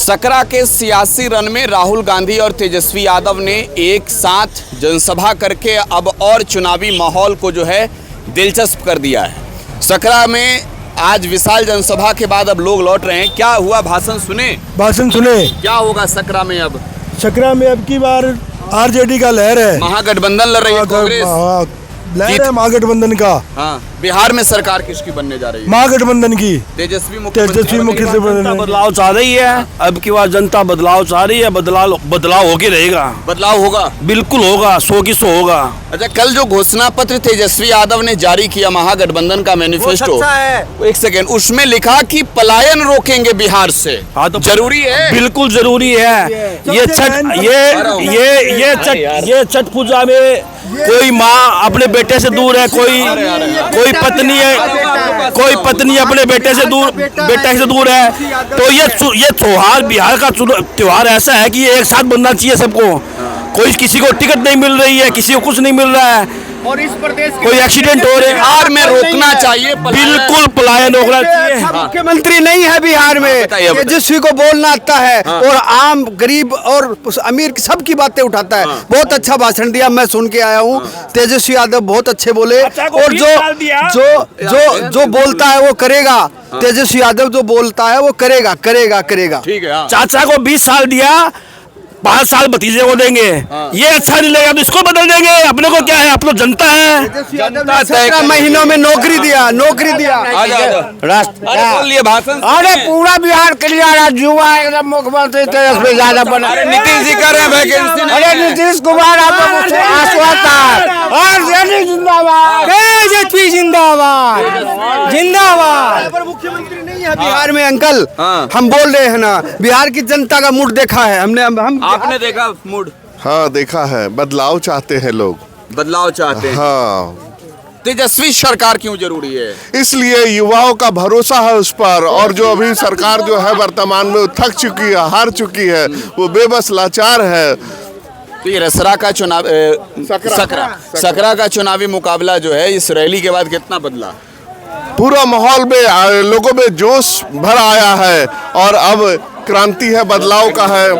सकरा के सियासी रण में राहुल गांधी और तेजस्वी यादव ने एक साथ जनसभा करके अब और चुनावी माहौल को जो है दिलचस्प कर दिया है। सकरा में आज विशाल जनसभा के बाद अब लोग लौट रहे हैं। क्या हुआ, भाषण सुने? क्या होगा सकरा में? अब सकरा में अब की बार आरजेडी का लहर है, महागठबंधन लड़ रही है कांग्रेस। लहर है महागठबंधन का। हाँ, बिहार में सरकार किसकी बनने जा रही है? महागठबंधन की। तेजस्वी मुख्यमंत्री बदलाव चाह रही है। अब की बार जनता बदलाव चाह रही है। बदलाव होके रहेगा। बदलाव होगा, बिल्कुल होगा, 100 की 100 होगा। अच्छा, कल जो घोषणा पत्र तेजस्वी यादव ने जारी किया, महागठबंधन का मैनिफेस्टो, एक सेकेंड, उसमें लिखा कि पलायन रोकेंगे बिहार से। हाँ, तो जरूरी है, बिल्कुल जरूरी है। ये छठ पूजा में कोई माँ अपने बेटे से दूर है, कोई पत्नी अपने बेटे से दूर है। तो ये त्योहार, बिहार का त्योहार ऐसा है कि ये एक साथ बनना चाहिए सबको। कोई किसी को टिकट नहीं मिल रही है, किसी को कुछ नहीं मिल रहा है, और इस प्रदेश कोई एक्सीडेंट हो रहे हैं। बिहार में रोकना चाहिए, बिल्कुल पलायन रोकना चाहिए। मुख्यमंत्री नहीं है बिहार में, तेजस्वी को बोलना आता है और आम गरीब और अमीर सबकी बातें उठाता है। बहुत अच्छा भाषण दिया, मैं सुन के आया हूँ। तेजस्वी यादव बहुत अच्छे बोले, और जो बोलता है वो करेगा। तेजस्वी यादव जो बोलता है वो करेगा। ठीक है। चाचा को 20 साल दिया, 5 साल भतीजे को देंगे। ये अच्छा नहीं लगेगा तो इसको बदल देंगे। अपने को क्या है, अपना जनता है। 17 महीनों में नौकरी दिया। भाषण। अरे पूरा बिहार क्लियर, युवा एकदम मुख्यमंत्री तेजस्वी यादव बना। नीतीश जी कर रहे हैं वैकेंसी। अरे नीतीश कुमार जिंदाबाद, तेजस्वी जिंदाबाद। पर मुख्यमंत्री नहीं है बिहार में अंकल। हम बोल रहे हैं ना, बिहार की जनता का मूड देखा है हमने। आपने देखा मूड? हाँ, देखा है। बदलाव चाहते हैं लोग, बदलाव चाहते हैं। हाँ, तेजस्वी सरकार क्यों जरूरी है? इसलिए युवाओं का भरोसा है उस पर। और जो अभी सरकार जो है वर्तमान में थक चुकी है, हार चुकी है, वो बेबस लाचार है। तो ये रसरा का चुनाव, सकरा का चुनावी मुकाबला जो है इस रैली के बाद कितना बदला? पूरा माहौल में लोगों में जोश भर आया है, और अब क्रांति है, बदलाव का है,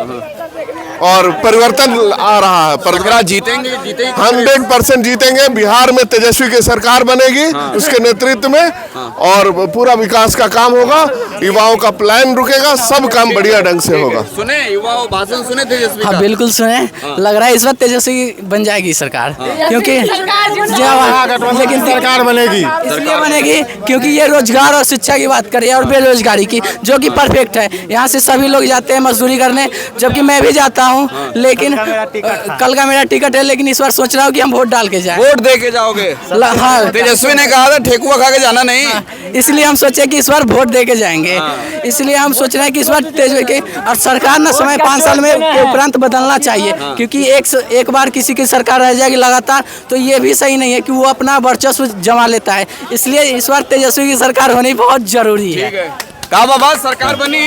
और परिवर्तन आ रहा है। सकरा जीतेंगे 100% जीतेंगे। बिहार में तेजस्वी की सरकार बनेगी, उसके नेतृत्व में, और पूरा विकास का काम होगा। युवाओं का प्लान रुकेगा, सब काम बढ़िया ढंग से होगा। सुने युवाओं भाषण सुने तेजस्वी का? हाँ, बिल्कुल सुने। लग रहा है इस बार तेजस्वी बन जाएगी सरकार, क्योंकि लेकिन सरकार बनेगी, इसलिए बनेगी क्योंकि ये रोजगार और शिक्षा की बात करिए, और बेरोजगारी की, जो कि परफेक्ट है। यहाँ से सभी लोग जाते हैं मजदूरी करने, जबकि मैं भी जाता हूँ, लेकिन कल का मेरा टिकट है। लेकिन इस बार सोच रहा हूँ कि हम वोट डाल के जाएं। वोट दे के जाओगे? हाँ, तेजस्वी ने कहा था ठेकुआ खा के जाना नहीं। इसलिए हम सोचे कि इस बार वोट दे के जाएंगे। इसलिए हम सोच रहे हैं कि इस बार तेजस्वी के, और सरकार ना समय 5 साल में के उपरांत बदलना चाहिए, क्योंकि एक बार किसी की सरकार रह जाएगी लगातार, तो ये भी सही नहीं है कि वो अपना वर्चस्व जमा लेता है। इसलिए इस बार तेजस्वी की सरकार होनी बहुत जरूरी है। का बाबा सरकार बनी?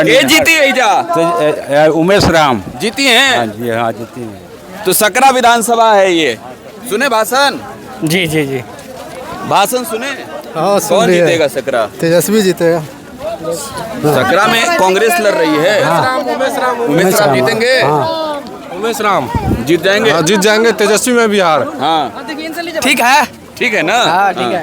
ये जीती है जा? उमेश राम जीती हैं? हाँ जी, हाँ जीती हैं। तो सकरा विधानसभा है ये। सुने भाषण? जी। भाषण सुने? हाँ, कौन जीतेगा सकरा? तेजस्वी जीतेगा। सकरा में कांग्रेस लड़ रही है। उमेश राम जीतेंगे? उमेश राम जीत जाएंगे? हाँ, जीत जाएंगे तेजस्वी में बिहार। हाँ, ठीक है ना? ठीक है।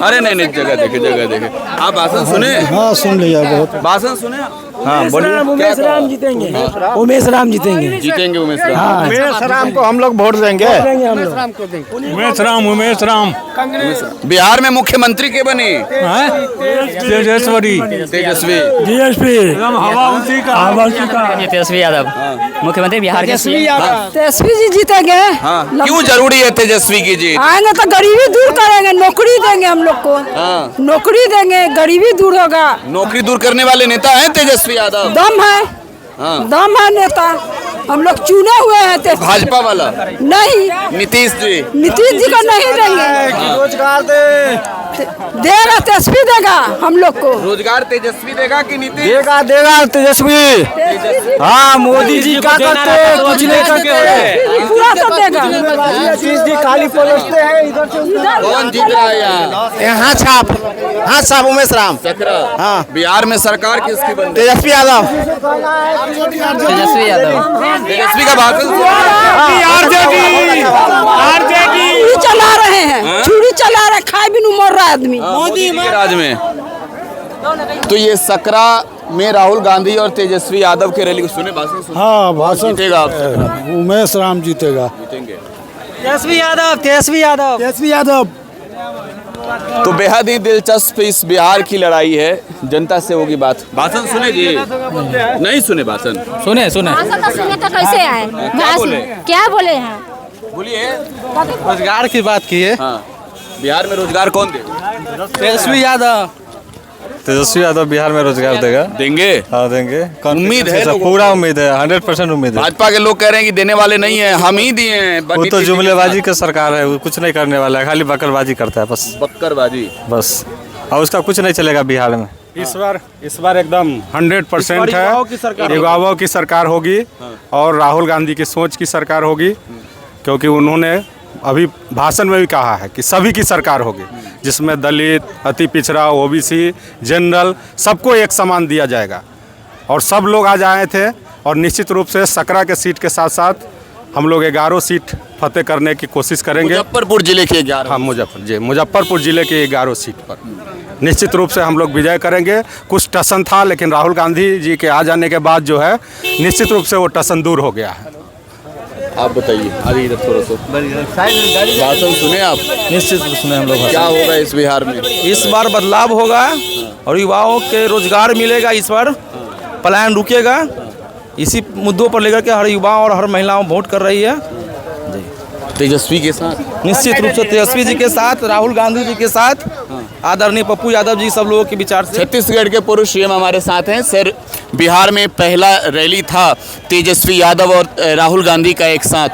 अरे नहीं, जगह देखे। आप भाषण सुने? हाँ, सुन लिया बहुत। भाषण सुने? हाँ, बोलिए। उमेश राम जीतेंगे। उमेश राम जीतेंगे उमेश राम। उमेश राम को हम लोग वोट देंगे। उमेश राम। बिहार में मुख्यमंत्री के बने? तेजस्वी तेजस्वी यादव मुख्यमंत्री बिहार के। तेजस्वी जी जीतेंगे। हाँ, क्यों जरूरी है तेजस्वी की जीत? आएंगे तो गरीबी दूर करेंगे, नौकरी देंगे हम लोग को। नौकरी देंगे, गरीबी दूर होगा। नौकरी दूर करने वाले नेता हैं तेजस्वी यादव। दम है, दम है नेता। हम लोग चुने हुए हैं। भाजपा वाला नहीं, नीतीश जी को नहीं देंगे। रोजगार दे। देगा तेजस्वी देगा हम लोग को। रोजगार तेजस्वी देगा कि नीतीश? देगा तेजस्वी। हाँ, मोदी जी क्या करते हैं, कुछ नहीं करते। पूरा तो देगा। खाली पलटते हैं इधर से। कौन जीत रहा है यहाँ? यहाँ छाप उमेश राम। सकरा। हाँ। बिहार में सरकार किसकी बन रही है? तेजस्वी यादव। तेजस्वी का भाषण चूड़ी चला रहे हैं, चूड़ी चला रहे, खाए बिनु मर रहा है आदमी। मोदी के राज में। तो ये सकरा में राहुल गांधी और तेजस्वी यादव के रैली को सुने, भाषण सुने? हाँ, भाषण जीतेगा आप? उमेश राम जीतेगा। जीतेंगे। तेजस्वी यादव। तो बेहद ही दिलचस्प इस बिहार की लड़ाई है। जनता से होगी बात। भाषण सुने जी? नहीं सुने भाषण? सुने भाषण तो सुने तो कैसे आए? क्या बोले हैं? बोलिए। रोजगार की बात की है। हाँ, बिहार में रोजगार कौन दे? तेजस्वी यादव बिहार में रोजगार देगा। देंगे? हाँ, देंगे। उम्मीद है लोगों को? पूरा उम्मीद है, 100% उम्मीद है। भाजपा के लोग कह रहे हैं कि देने वाले नहीं है, हम ही दिए हैं। वो तो जुमलेबाजी का सरकार है, वो कुछ नहीं करने वाला है, खाली बकरबाजी करता है बस। बक्करबाजी बस, और उसका कुछ नहीं चलेगा बिहार में। इस बार एकदम 100% है। युवाओं की सरकार होगी और राहुल गांधी की सोच की सरकार होगी, क्योंकि उन्होंने अभी भाषण में भी कहा है कि सभी की सरकार होगी, जिसमें दलित, अति पिछड़ा, ओबीसी, जनरल सबको एक समान दिया जाएगा। और सब लोग आज आए थे और निश्चित रूप से सकरा के सीट के साथ साथ हम लोग 11 सीट फतेह करने की कोशिश करेंगे। मुजफ्फरपुर जिले के 11? हाँ, मुजफ्फरपुर जिले के 11 सीट पर निश्चित रूप से हम लोग विजय करेंगे। कुछ टसन था, लेकिन राहुल गांधी जी के आ जाने के बाद जो है निश्चित रूप से वो टसन दूर हो गया है। आप बताइए। अरे इधर थोड़ा सा भाषण सुने आप? निश्चित सुने हम लोग। क्या होगा इस बिहार में? इस बार बदलाव होगा और युवाओं के रोजगार मिलेगा। इस बार पलायन रुकेगा। इसी मुद्दों पर लेकर के हर युवा और हर महिलाओं वोट कर रही है। तेजस्वी के साथ? निश्चित रूप से तेजस्वी जी के साथ, राहुल गांधी जी के साथ, आदरणीय पप्पू यादव जी, सब लोगों के विचार से। छत्तीसगढ़ के पूर्व सीएम हमारे साथ हैं सर। बिहार में पहला रैली था तेजस्वी यादव और राहुल गांधी का एक साथ।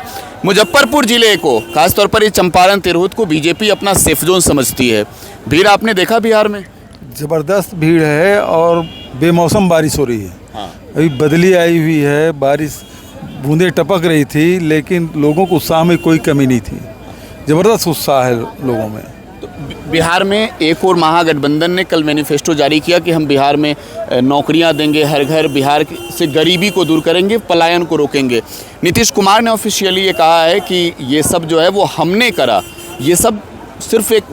मुजफ्फरपुर जिले को, खासतौर पर ये चंपारण तिरहुत को बीजेपी अपना सेफ जोन समझती है। भीड़ आपने देखा बिहार में? जबरदस्त भीड़ है और बेमौसम बारिश हो रही है। अभी बदली आई हुई है, बारिश बूंदें टपक रही थी, लेकिन लोगों को उत्साह में कोई कमी नहीं थी। जबरदस्त उत्साह है लोगों में। तो बिहार में एक और महागठबंधन ने कल मैनिफेस्टो जारी किया कि हम बिहार में नौकरियां देंगे, हर घर, बिहार से गरीबी को दूर करेंगे, पलायन को रोकेंगे। नीतीश कुमार ने ऑफिशियली ये कहा है कि ये सब जो है वो हमने करा, ये सब सिर्फ एक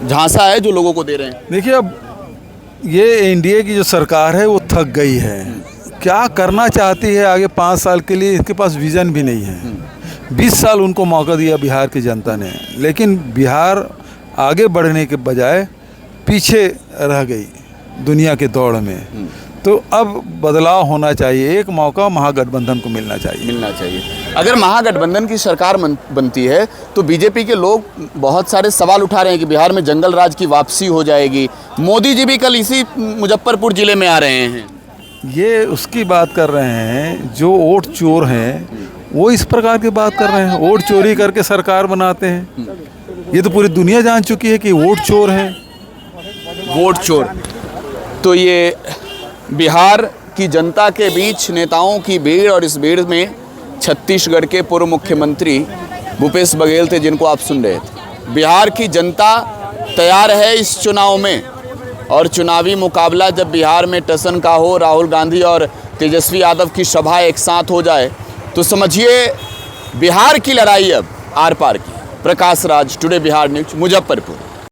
झांसा है जो लोगों को दे रहे हैं। देखिए, अब ये एनडीए की जो सरकार है वो थक गई है। क्या करना चाहती है आगे 5 साल के लिए, इसके पास विज़न भी नहीं है। 20 साल उनको मौका दिया बिहार की जनता ने, लेकिन बिहार आगे बढ़ने के बजाय पीछे रह गई दुनिया के दौड़ में। तो अब बदलाव होना चाहिए, एक मौका महागठबंधन को मिलना चाहिए। अगर महागठबंधन की सरकार बनती है तो बीजेपी के लोग बहुत सारे सवाल उठा रहे हैं कि बिहार में जंगल राज की वापसी हो जाएगी। मोदी जी भी कल इसी मुजफ्फरपुर जिले में आ रहे हैं। ये उसकी बात कर रहे हैं जो वोट चोर हैं, वो इस प्रकार की बात कर रहे हैं। वोट चोरी करके सरकार बनाते हैं। ये तो पूरी दुनिया जान चुकी है कि वोट चोर हैं। वोट चोर। तो ये बिहार की जनता के बीच नेताओं की भीड़, और इस भीड़ में छत्तीसगढ़ के पूर्व मुख्यमंत्री भूपेश बघेल थे, जिनको आप सुन रहे थे। बिहार की जनता तैयार है इस चुनाव में, और चुनावी मुकाबला जब बिहार में टसन का हो, राहुल गांधी और तेजस्वी यादव की सभा एक साथ हो जाए, तो समझिए बिहार की लड़ाई अब आर पार की। Prakash Raj, today Bihar news, Muzaffarpur.